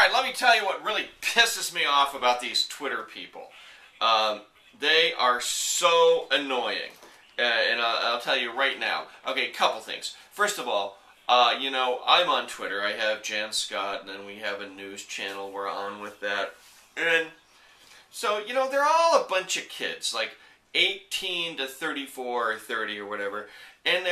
Alright, let me tell you what really pisses me off about these Twitter people. They are so annoying. And I'll tell you right now. Okay, couple things. First of all, I'm on Twitter. I have Jann Scott, and then we have a news channel. We're on with that. And so, they're all a bunch of kids, like 18 to 34 or 30 or whatever. And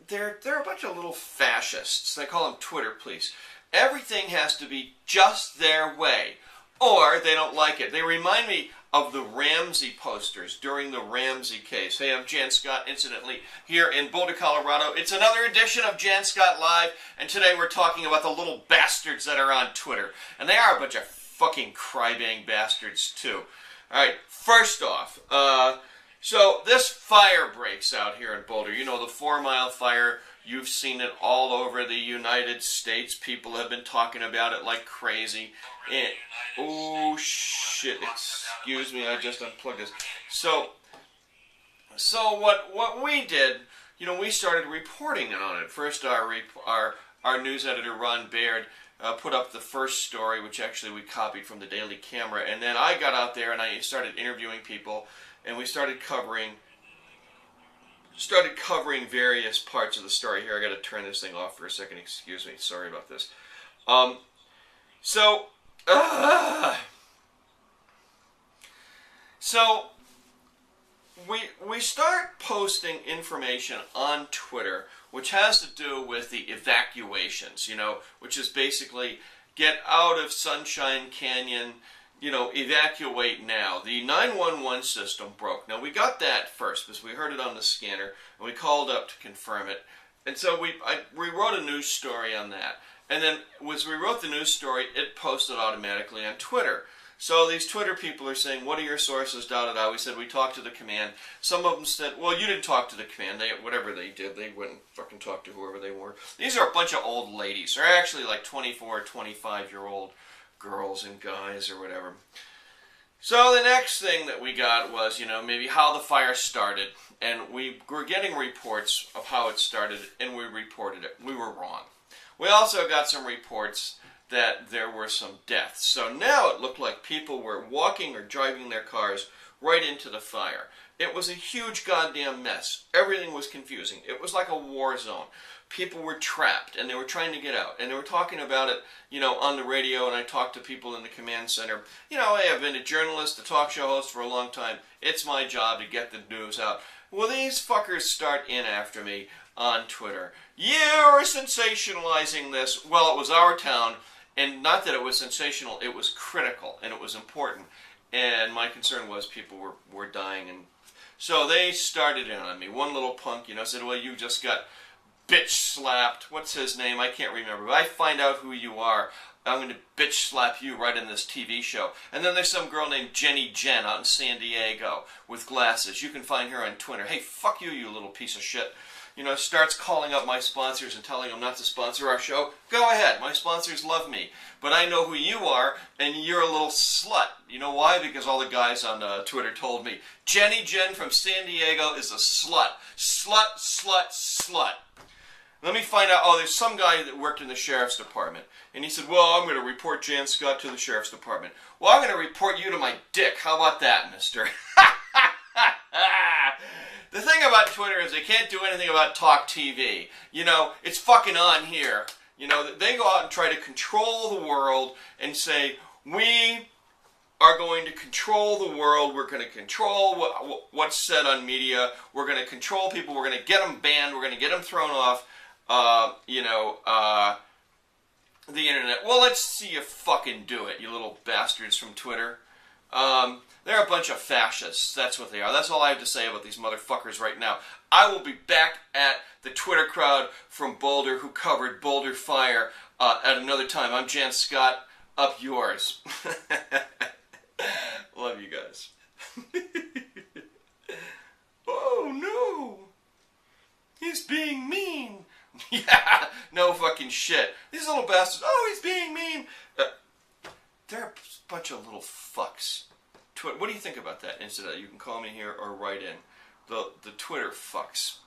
they're a bunch of little fascists. They call them Twitter police. Everything has to be just their way, or they don't like it. They remind me of the Ramsey posters during the Ramsey case. Hey, I'm Jann Scott, incidentally, here in Boulder, Colorado. It's another edition of Jann Scott Live, and today we're talking about the little bastards that are on Twitter. And they are a bunch of fucking crybang bastards, too. Alright, first off, so this fire breaks out here in Boulder. You know, the 4 Mile fire. You've seen it all over the United States. People have been talking about it like crazy. And, oh, shit. Excuse me, I just unplugged this. So what we did, we started reporting on it. First, our news editor, Ron Baird, put up the first story, which actually we copied from the Daily Camera. And then I got out there and I started interviewing people, and we started covering various parts of the story. Here, I got to turn this thing off for a second. Excuse me. Sorry about this. So we start posting information on Twitter, which has to do with the evacuations, which is basically get out of Sunshine Canyon, evacuate now. The 911 system broke. Now, we got that first because we heard it on the scanner, and we called up to confirm it. And so we wrote a news story on that. And then as we wrote the news story, it posted automatically on Twitter. So these Twitter people are saying, what are your sources, da-da-da. We said, we talked to the command. Some of them said, well, you didn't talk to the command. Whatever they did, they wouldn't fucking talk to whoever they were. These are a bunch of old ladies. They're actually like 24 or 25-year-old girls and guys or whatever. So the next thing that we got was, maybe how the fire started. And we were getting reports of how it started, and we reported it. We were wrong. We also got some reports that there were some deaths. So now it looked like people were walking or driving their cars right into the fire. It was a huge goddamn mess. Everything was confusing. It was like a war zone. People were trapped, and they were trying to get out. And they were talking about it, on the radio, and I talked to people in the command center. I have been a journalist, a talk show host for a long time. It's my job to get the news out. Well, these fuckers start in after me on Twitter. You're sensationalizing this. Well, it was our town, and not that it was sensational, it was critical, and it was important. And my concern was people were dying. And so they started in on me. One little punk, said, well, you just got bitch slapped. What's his name? I can't remember. But I find out who you are, I'm going to bitch slap you right in this TV show. And then there's some girl named Jenn out in San Diego with glasses. You can find her on Twitter. Hey, fuck you, you little piece of shit. Starts calling up my sponsors and telling them not to sponsor our show. Go ahead. My sponsors love me. But I know who you are, and you're a little slut. You know why? Because all the guys on Twitter told me, Jenn from San Diego is a slut. Slut, slut, slut. Let me find out, there's some guy that worked in the sheriff's department. And he said, well, I'm going to report Jann Scott to the sheriff's department. Well, I'm going to report you to my dick. How about that, mister? The thing about Twitter is they can't do anything about talk TV. It's fucking on here. They go out and try to control the world and say, we are going to control the world. We're going to control what's said on media. We're going to control people. We're going to get them banned. We're going to get them thrown off, the internet. Well, let's see you fucking do it, you little bastards from Twitter. They're a bunch of fascists. That's what they are. That's all I have to say about these motherfuckers right now. I will be back at the Twitter crowd from Boulder who covered Boulder Fire at another time. I'm Jann Scott. Up yours. Love you guys. Oh, no. He's being mean. Yeah, no fucking shit. These little bastards, he's being mean. They're a bunch of little fucks. What do you think about that incident? You can call me here or write in. The Twitter fucks.